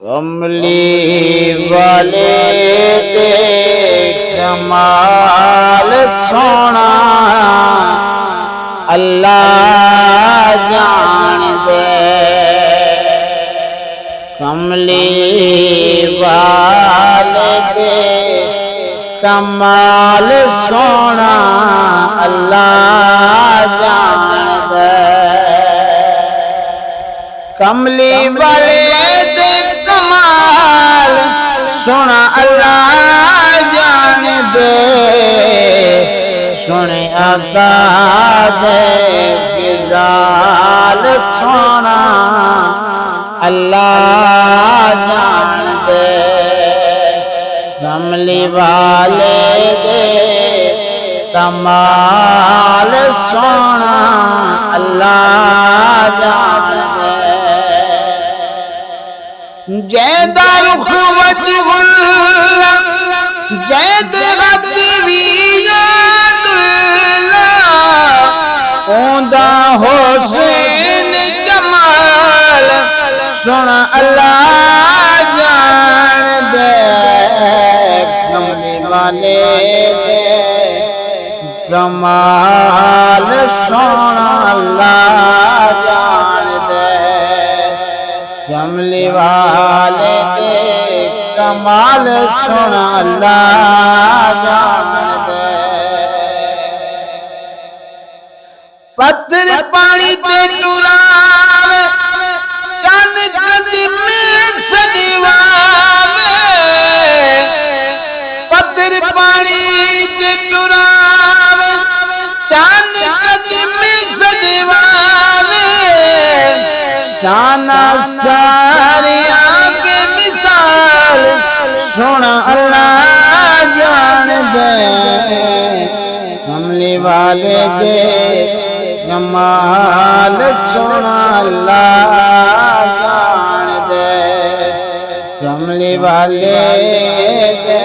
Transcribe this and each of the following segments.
कमली वाले दे कमाल सोना अल्लाह जान दे। कमली वाले दे कमाल सोना अल्लाह जान दे। कमली वाले दे कमाल सोना अल्लाह जान दे। सुने आका दे गिजाल सोना अल्लाह जान दे। कमली वाले दे कमाल सोना अल्लाह जान दे। जैदा रुख वजहुल जैद ओंदा हुसैन जमाल सुन अल्लाह जान दे। कमली वाले दे कमाल सुन अल्लाह जान दे। कमली वाले दे कमाल सुन अल्लाह जान दे। पत्थर पानी ते टुरावे चन कदम सजवावे। पत्थर पानी ते टुरावे चन कदम सजवावे। शाना सारिया बेमिसाल सुन अल्लाह जान दे। कमली वाले दे कमाल सुन अल्लाह जान दे। कमली वाले दे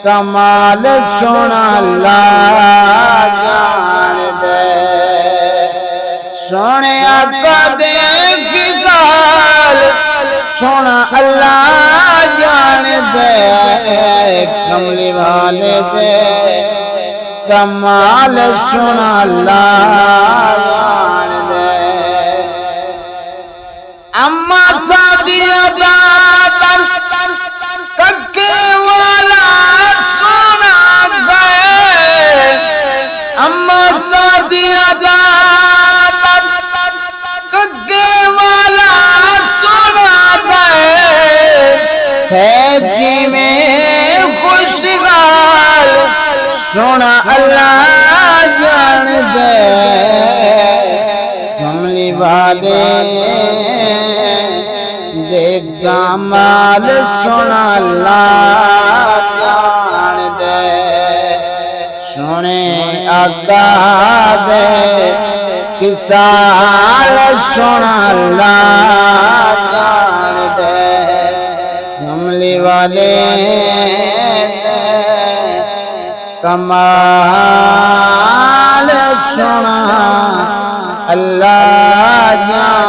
कमाल सुन अल्लाह जान दे। सोने आका दे फिजाल सुन अल्लाह जान दे। कमली वाले दे कमाल सुन अल्लाह जान दे। अम्मा सादिया दादर कक्के वाला सोना गए। अम्मा सादिया दादर कक्के वाला सोना गए। है जी में खुशहाल सुन अल्लाह जान दे। कमली वाले दे कमाल सुन अल्लाह जान दे। सुने आका दे किसाल सुन अल्लाह जान दे। कमली वाले कमाल सुन अल्लाह जान